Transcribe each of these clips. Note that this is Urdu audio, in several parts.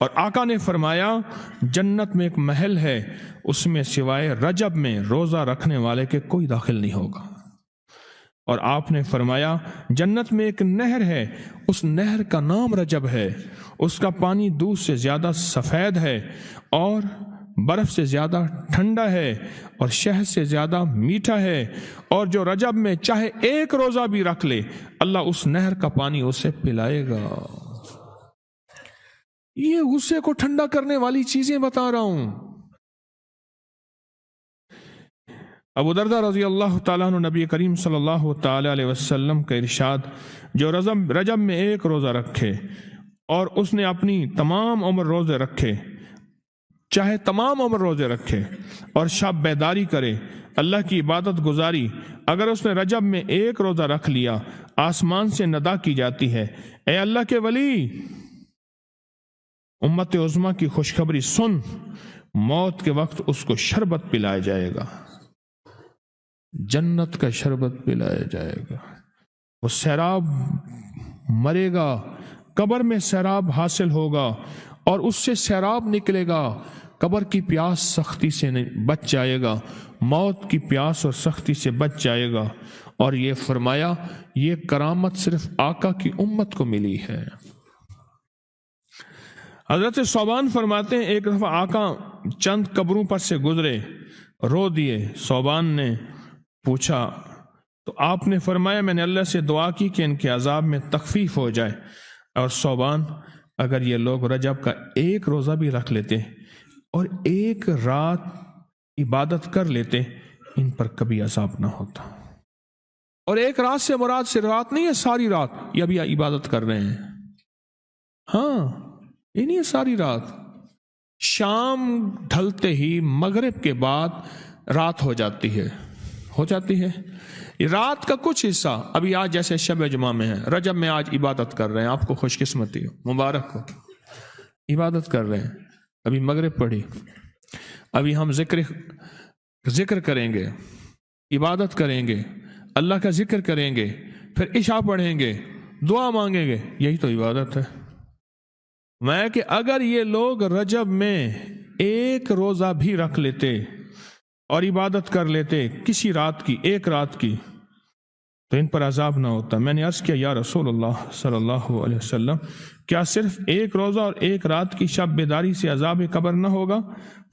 اور آقا نے فرمایا جنت میں ایک محل ہے، اس میں سوائے رجب میں روزہ رکھنے والے کے کوئی داخل نہیں ہوگا۔ اور آپ نے فرمایا جنت میں ایک نہر ہے، اس نہر کا نام رجب ہے، اس کا پانی دودھ سے زیادہ سفید ہے اور برف سے زیادہ ٹھنڈا ہے اور شہد سے زیادہ میٹھا ہے، اور جو رجب میں چاہے ایک روزہ بھی رکھ لے اللہ اس نہر کا پانی اسے پلائے گا۔ یہ غصے کو ٹھنڈا کرنے والی چیزیں بتا رہا ہوں۔ ابو دردہ رضی اللہ تعالیٰ عنہ نبی کریم صلی اللہ تعالیٰ علیہ وسلم کا ارشاد، جو رجب میں ایک روزہ رکھے اور اس نے اپنی تمام عمر روزے رکھے، چاہے تمام عمر روزے رکھے اور شب بیداری کرے، اللہ کی عبادت گزاری، اگر اس نے رجب میں ایک روزہ رکھ لیا آسمان سے ندا کی جاتی ہے، اے اللہ کے ولی، امت عظمیٰ کی خوشخبری سن، موت کے وقت اس کو شربت پلایا جائے گا، جنت کا شربت پلایا جائے گا، وہ سیراب مرے گا، قبر میں سیراب حاصل ہوگا اور اس سے سیراب نکلے گا، قبر کی پیاس سختی سے بچ جائے گا، موت کی پیاس اور سختی سے بچ جائے گا۔ اور یہ فرمایا یہ کرامت صرف آقا کی امت کو ملی ہے۔ حضرت ثوبان فرماتے ہیں ایک دفعہ آقا چند قبروں پر سے گزرے، رو دیے۔ ثوبان نے پوچھا تو آپ نے فرمایا میں نے اللہ سے دعا کی کہ ان کے عذاب میں تخفیف ہو جائے، اور ثوبان اگر یہ لوگ رجب کا ایک روزہ بھی رکھ لیتے اور ایک رات عبادت کر لیتے ان پر کبھی عذاب نہ ہوتا۔ اور ایک رات سے مراد صرف رات نہیں ہے، ساری رات یہ ابھی عبادت کر رہے ہیں، ہاں یہ نہیں ہے ساری رات، شام ڈھلتے ہی مغرب کے بعد رات ہو جاتی ہے رات کا کچھ حصہ ابھی آج جیسے شب جمعہ میں ہے، رجب میں آج عبادت کر رہے ہیں، آپ کو خوش قسمتی ہو، مبارک ہو، عبادت کر رہے ہیں، ابھی مغرب پڑھی، ابھی ہم ذکر کریں گے، عبادت کریں گے، اللہ کا ذکر کریں گے، پھر عشاء پڑھیں گے، دعا مانگیں گے، یہی تو عبادت ہے۔ میں کہ اگر یہ لوگ رجب میں ایک روزہ بھی رکھ لیتے اور عبادت کر لیتے کسی رات کی، ایک رات کی، تو ان پر عذاب نہ ہوتا۔ میں نے عرض کیا یا رسول اللہ صلی اللہ علیہ وسلم، کیا صرف ایک روزہ اور ایک رات کی شب بیداری سے عذاب قبر نہ ہوگا؟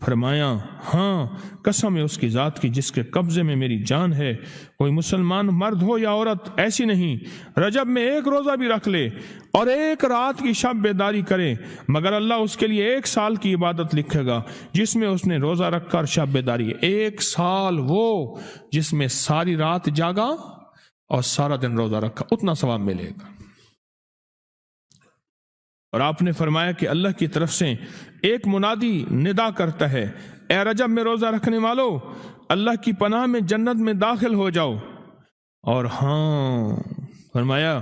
فرمایا ہاں، قسم ہے اس کی ذات کی جس کے قبضے میں میری جان ہے، کوئی مسلمان مرد ہو یا عورت ایسی نہیں رجب میں ایک روزہ بھی رکھ لے اور ایک رات کی شب بیداری کرے مگر اللہ اس کے لیے 1 سال کی عبادت لکھے گا جس میں اس نے روزہ رکھا اور شب بیداری۔ 1 سال وہ جس میں ساری رات جاگا اور سارا دن روزہ رکھا، اتنا ثواب ملے گا۔ اور آپ نے فرمایا کہ اللہ کی طرف سے ایک منادی ندا کرتا ہے، اے رجب میں روزہ رکھنے والو، اللہ کی پناہ میں جنت میں داخل ہو جاؤ۔ اور ہاں فرمایا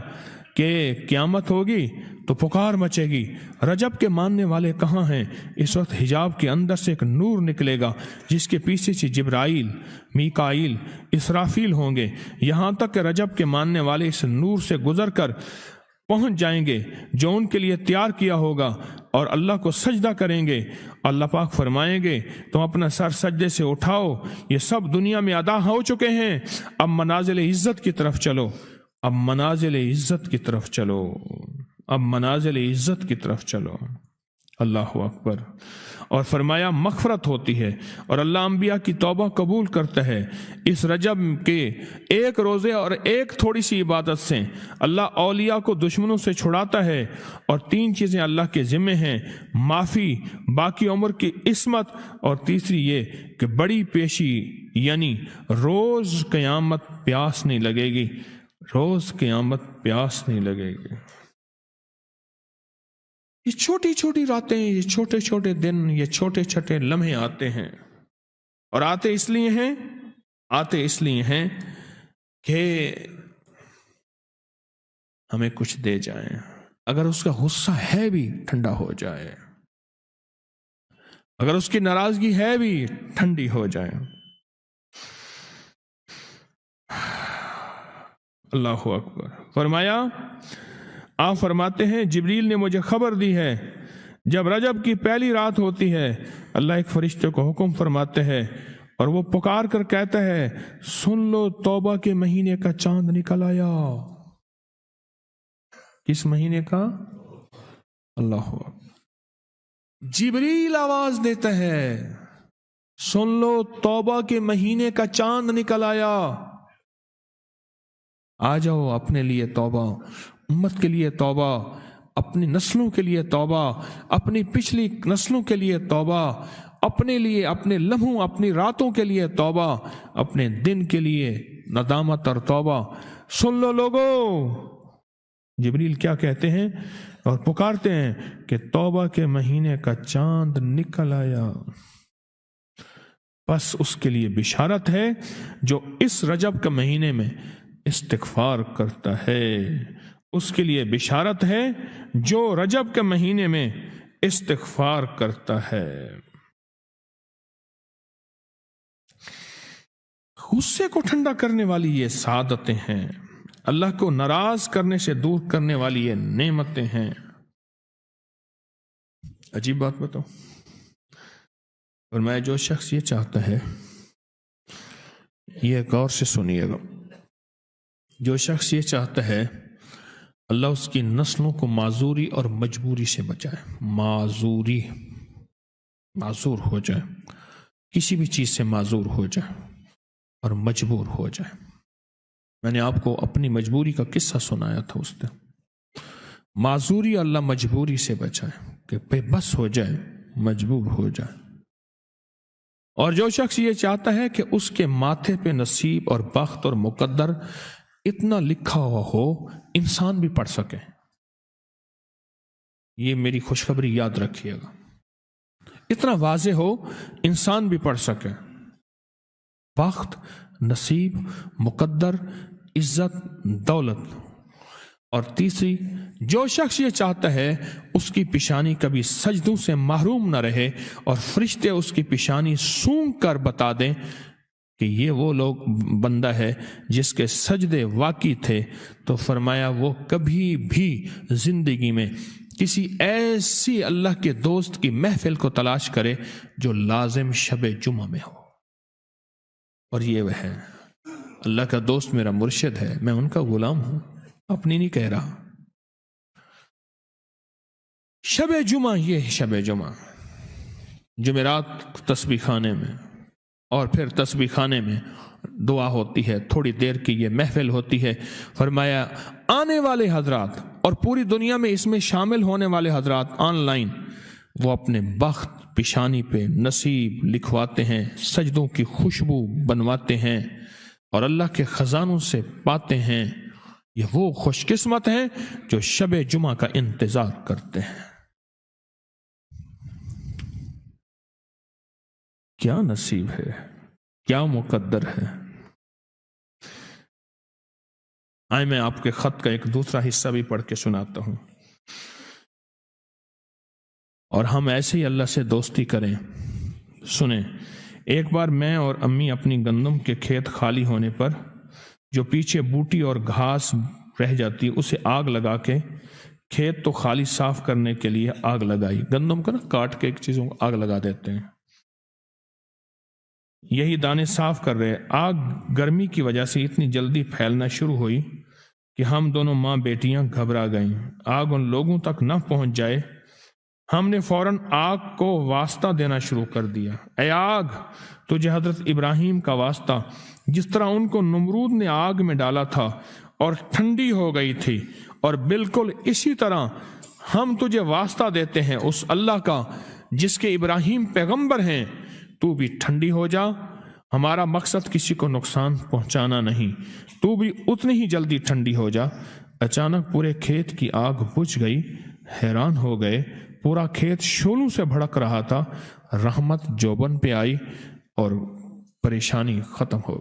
کہ قیامت ہوگی تو پکار مچے گی، رجب کے ماننے والے کہاں ہیں؟ اس وقت حجاب کے اندر سے ایک نور نکلے گا جس کے پیچھے سے جبرائیل، میکائیل، اسرافیل ہوں گے، یہاں تک کہ رجب کے ماننے والے اس نور سے گزر کر پہنچ جائیں گے جو ان کے لیے تیار کیا ہوگا اور اللہ کو سجدہ کریں گے۔ اللہ پاک فرمائیں گے تم اپنا سر سجدے سے اٹھاؤ، یہ سب دنیا میں ادا ہو چکے ہیں، اب منازل عزت کی طرف چلو، اب منازل عزت کی طرف چلو، اب منازل عزت کی طرف چلو۔ اللہ اکبر۔ اور فرمایا مغفرت ہوتی ہے اور اللہ انبیاء کی توبہ قبول کرتا ہے۔ اس رجب کے ایک روزے اور ایک تھوڑی سی عبادت سے اللہ اولیاء کو دشمنوں سے چھڑاتا ہے، اور 3 چیزیں اللہ کے ذمہ ہیں، معافی، باقی عمر کی عصمت، اور تیسری یہ کہ بڑی پیشی، یعنی روز قیامت پیاس نہیں لگے گی، روز قیامت پیاس نہیں لگے گی۔ یہ چھوٹی چھوٹی راتیں، یہ چھوٹے چھوٹے دن، یہ چھوٹے چھوٹے لمحے آتے ہیں، اور آتے اس لیے ہیں کہ ہمیں کچھ دے جائیں، اگر اس کا غصہ ہے بھی ٹھنڈا ہو جائے، اگر اس کی ناراضگی ہے بھی ٹھنڈی ہو جائے۔ اللہ اکبر۔ فرمایا آپ فرماتے ہیں جبریل نے مجھے خبر دی ہے جب رجب کی پہلی رات ہوتی ہے اللہ ایک فرشتے کو حکم فرماتے ہیں اور وہ پکار کر کہتا ہے سن لو توبہ کے مہینے کا چاند نکل آیا۔ کس مہینے کا؟ اللہ اکبر۔ جبریل آواز دیتا ہے سن لو توبہ کے مہینے کا چاند نکل آیا، آ جاؤ اپنے لیے توبہ، امت کے لیے توبہ، اپنی نسلوں کے لیے توبہ، اپنی پچھلی نسلوں کے لیے توبہ، اپنے لیے، اپنے لمحوں، اپنی راتوں کے لیے توبہ، اپنے دن کے لیے ندامت اور توبہ۔ سن لو لوگو۔ جبریل کیا کہتے ہیں اور پکارتے ہیں کہ توبہ کے مہینے کا چاند نکل آیا۔ بس اس کے لیے بشارت ہے جو اس رجب کے مہینے میں استغفار کرتا ہے، اس کے لیے بشارت ہے جو رجب کے مہینے میں استغفار کرتا ہے۔ غصے کو ٹھنڈا کرنے والی یہ سعادتیں ہیں، اللہ کو ناراض کرنے سے دور کرنے والی یہ نعمتیں ہیں۔ عجیب بات بتاؤ، فرمایا جو شخص یہ چاہتا ہے، یہ غور سے سنیے گا، جو شخص یہ چاہتا ہے اللہ اس کی نسلوں کو معذوری اور مجبوری سے بچائے، معذور ہو جائے، کسی بھی چیز سے معذور ہو جائے اور مجبور ہو جائے۔ میں نے آپ کو اپنی مجبوری کا قصہ سنایا تھا، اس دن معذوری اللہ مجبوری سے بچائے کہ بے بس ہو جائے، مجبور ہو جائے۔ اور جو شخص یہ چاہتا ہے کہ اس کے ماتھے پہ نصیب اور بخت اور مقدر اتنا لکھا ہوا ہو انسان بھی پڑھ سکے، یہ میری خوشخبری یاد رکھیے گا، اتنا واضح ہو انسان بھی پڑھ سکے، بخت، نصیب، مقدر، عزت، دولت۔ اور تیسری، جو شخص یہ چاہتا ہے اس کی پیشانی کبھی سجدوں سے محروم نہ رہے اور فرشتے اس کی پیشانی سونگ کر بتا دیں کہ یہ وہ لوگ بندہ ہے جس کے سجدے واقعی تھے، تو فرمایا وہ کبھی بھی زندگی میں کسی ایسی اللہ کے دوست کی محفل کو تلاش کرے جو لازم شب جمعہ میں ہو۔ اور یہ وہ ہے، اللہ کا دوست میرا مرشد ہے، میں ان کا غلام ہوں، اپنی نہیں کہہ رہا۔ شب جمعہ، یہ شب جمعہ، جمعرات تسبیح خانے میں، اور پھر تسبیح خانے میں دعا ہوتی ہے، تھوڑی دیر کی یہ محفل ہوتی ہے۔ فرمایا آنے والے حضرات اور پوری دنیا میں اس میں شامل ہونے والے حضرات آن لائن، وہ اپنے بخت پیشانی پہ نصیب لکھواتے ہیں، سجدوں کی خوشبو بنواتے ہیں اور اللہ کے خزانوں سے پاتے ہیں۔ یہ وہ خوش قسمت ہیں جو شب جمعہ کا انتظار کرتے ہیں۔ کیا نصیب ہے، کیا مقدر ہے۔ آئے میں آپ کے خط کا ایک دوسرا حصہ بھی پڑھ کے سناتا ہوں، اور ہم ایسے ہی اللہ سے دوستی کریں۔ سنیں، ایک بار میں اور امی اپنی گندم کے کھیت خالی ہونے پر جو پیچھے بوٹی اور گھاس رہ جاتی اسے آگ لگا کے، کھیت تو خالی صاف کرنے کے لیے آگ لگائی، گندم کو نا کاٹ کے ایک چیزوں کو آگ لگا دیتے ہیں، یہی دانے صاف کر رہے۔ آگ گرمی کی وجہ سے اتنی جلدی پھیلنا شروع ہوئی کہ ہم دونوں ماں بیٹیاں گھبرا گئیں، آگ ان لوگوں تک نہ پہنچ جائے۔ ہم نے فوراً آگ کو واسطہ دینا شروع کر دیا، اے آگ تجھے حضرت ابراہیم کا واسطہ، جس طرح ان کو نمرود نے آگ میں ڈالا تھا اور ٹھنڈی ہو گئی تھی، اور بالکل اسی طرح ہم تجھے واسطہ دیتے ہیں اس اللہ کا جس کے ابراہیم پیغمبر ہیں، تو بھی ٹھنڈی ہو جا۔ ہمارا مقصد کسی کو نقصان پہنچانا نہیں، تو بھی اتنی ہی جلدی ٹھنڈی ہو جا۔ اچانک پورے کھیت کی آگ بجھ گئی، حیران ہو گئے، پورا کھیت شعلوں سے بھڑک رہا تھا۔ رحمت جوبن پہ آئی اور پریشانی ختم ہو گئی۔